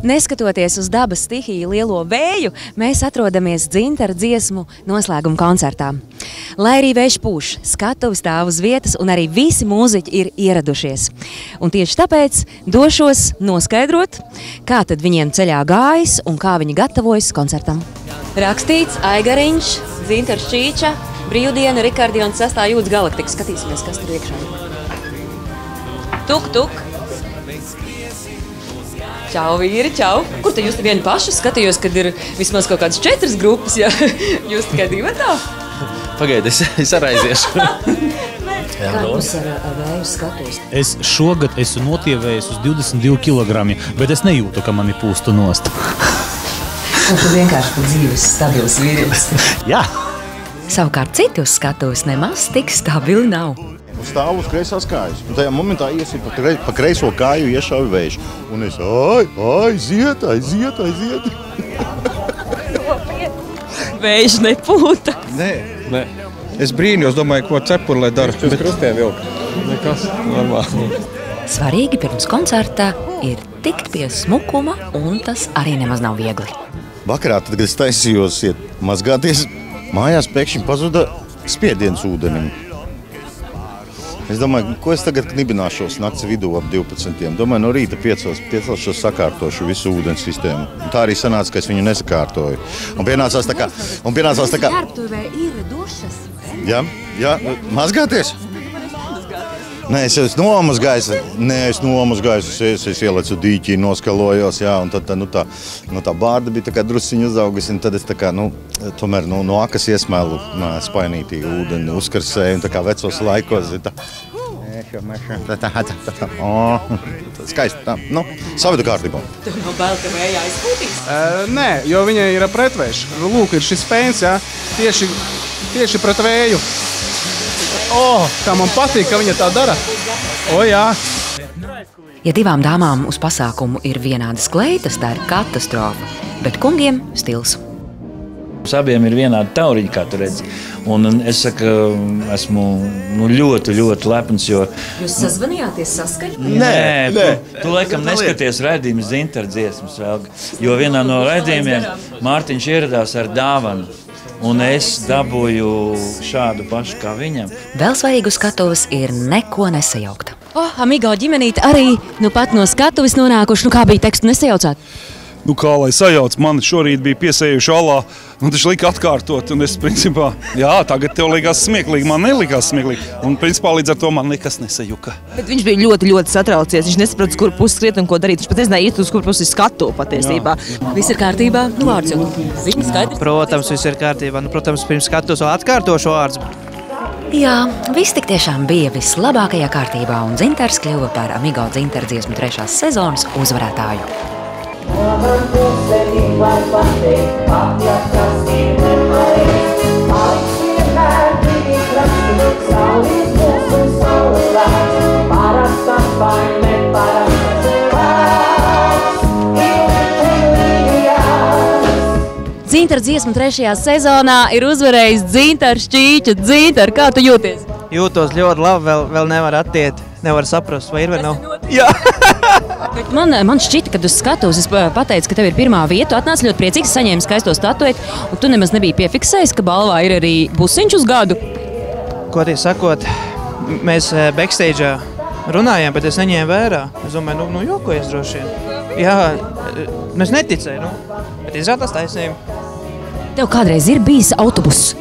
Neskatoties uz dabas stihiju lielo vēju, mēs atrodamies Dzintara dziesmu noslēguma koncertā. Lai arī vējš pūš, skatuve stāv uz vietas un arī visi mūziķi ir ieradušies. Un tieši tāpēc došos noskaidrot, kā tad viņiem ceļā gājis un kā viņi gatavojas koncertam. Rakstīts Aigariņš, Dzintars Čīča, Brīvdiena, Rikardions, 6. jūdz Galaktika. Skatīsimies, kas tur iekšā. Tuk, tuk. Čau, vīri, čau. Kur te jūs te vieni paši? Skatījos, kad ir vismaz kaut kādas 4 grupas, ja jūs tikai 2 tā? Pagaidi, es arī aiziešu. Kā jums ar vēju skatos? Es šogad esmu notievējis uz 22 kg, bet es nejūtu, ka mani pūstu nost. Un tu vienkārši pa dzīves stabils vīrietis. Jā. Savukārt citi uz skatuves nemaz tik stabili nav. Stāvu uz kreisās kājas. Un tajā momentā iesim pa kreiso kāju iešauju vējš. Un es, aiziet. Vējš nepūta. Nē. Es brīnījos, domāju, ko cepuri, lai dara. Bet krustiem vilkt. Nekas, normāli. Svarīgi pirms koncerta ir tikt pie smukuma, un tas arī nemaz nav viegli. Vakarā, tad, kad es taisījos iet mazgāties, mājās pēkšņi pazuda spiediens ūdenim. Es domāju, ko es tagad knibināšos nakts vidū ap 12. Domāju, no rīta 5 sakārtošu visu ūdens sistēmu. Un tā arī sanāca, ka es viņu nesakārtoju. Un pienācās tā kā... Ģērbtuvē ir dušas. Jā, mazgāties? Nē, es nomazgāju. Es ielecu dīķī, noskalojos, jā, un tad tā bārda bija tā kā drusciņa uzaugusi, un tad es tā kā, tomēr no akas iesmēlu spainītī ūdeni, uzkarsēju, un tā kā vecos laikos, skaisti, tā, savidu kārtībā. Tev nav bail, ka vējā aizpūtīs? Nē, jo viņai ir pretvējš. Lūk, ir šis fēns, jā, tieši pret vēju. Kā man patīk, ka viņa tā dara. Jā. Ja divām dāmām uz pasākumu ir vienādas kleitas, tā ir katastrofa, bet kungiem stils. Mums abiem ir vienādi tauriņi, kā tu redzi. Un es saku, esmu ļoti lepns, jo... Jūs sazvanījāties saskaņu? Nē. Tu laikam neskaties raidījumus Dzintara dziesmas vēl, jo vienā no raidījumiem Mārtiņš ieradās ar dāvanu. Un es dabūju šādu pašu kā viņam. Vēl svarīgu skatuves ir neko nesajaukta. Amigo ģimenīte arī pat no skatuves nonākuši. Kā bija tekstu nesajaucāt? Kā lai sajauc, man šorīt bija piesējuši alā, un taču lika atkārtot, un es principā, tagad tev likās smieklīgi, man nelikās smieklīgi, un principā līdz ar to man nekas nesajuka. Bet viņš bija ļoti satraucies, viņš nesaprot, uz kuru pusi skriet un ko darīt, viņš pat nezināja iet uz kuru pusi skatu patiesībā. Viss ir kārtībā, vārds jau zini skaidrs? Protams, viss ir kārtībā, protams, pirms skatos vēl atkārtošu vārds. Jā, viss tik tiešām bija vislabākajā kārtībā, un Dzintars kļuva par Amigo Dzintara dziesmu 3. sezonas uzvarētāju. Dzintara dziesmu 3. sezonā ir uzvarējis Dzintars Čīča. Dzintar, kā tu jūties? Jūtos ļoti labi, vēl nevar attiet, nevar saprast, vai ir vai nav. Jā. Bet man šķita, kad uz skatuves es pateicu, ka tev ir pirmā vieta, atnāci ļoti priecīgs, saņēmi skaisto statueti, un tu nemaz nebija piefiksējis, ka balvā ir arī busiņš uz gadu. Godīgi sakot, mēs backstage'ā runājām, bet es neņēmu vērā. Es domāju, jokojies droši vien. Jā, es neticēju, bet izrādās taisnība. Tev kādreiz ir bijis autobuss?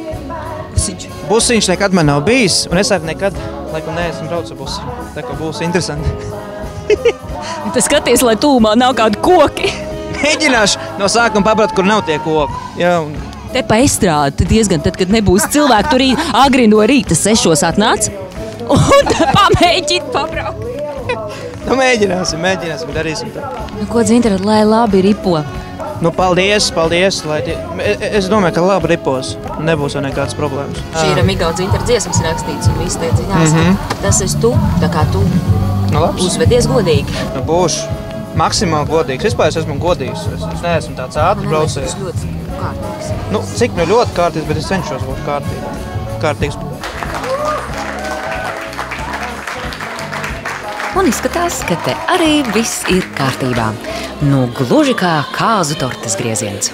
Busiņš nekad man nav bijis, un es arī nekad, laikam, neesmu braucis ar busiņu. Tā kā būs interesanti. Tu skaties, lai tūmā nav kādi koki. Mēģināšu no sākuma paprat, kur nav tie koki. Jā, un... Te pa estrādi diezgan, tad, kad nebūs cilvēki, tur agri no rīta 6 atnāc un pamēģini pabraukt. Mēģināsim, darīsim tā. Ko Dzintara, lai labi ripo? Paldies. Es domāju, ka labi ripos. Nebūs jau nekādas problēmas. Šī ir Amigo Dzintara dziesmas rakstīts un viss te dziņās. Tas esi tu, tā kā tu uzvedies godīgi. Būšu maksimāli godīgs. Vispār es esmu godīgs. Es neesmu tāds ātrs braucējs. Tas ļoti kārtīgs. Cik ļoti kārtīgs, bet es cenšos būt kārtīgs. Un izskatās, ka te arī viss ir kārtībā. Nu, gluži kā kāzu tortes grieziens.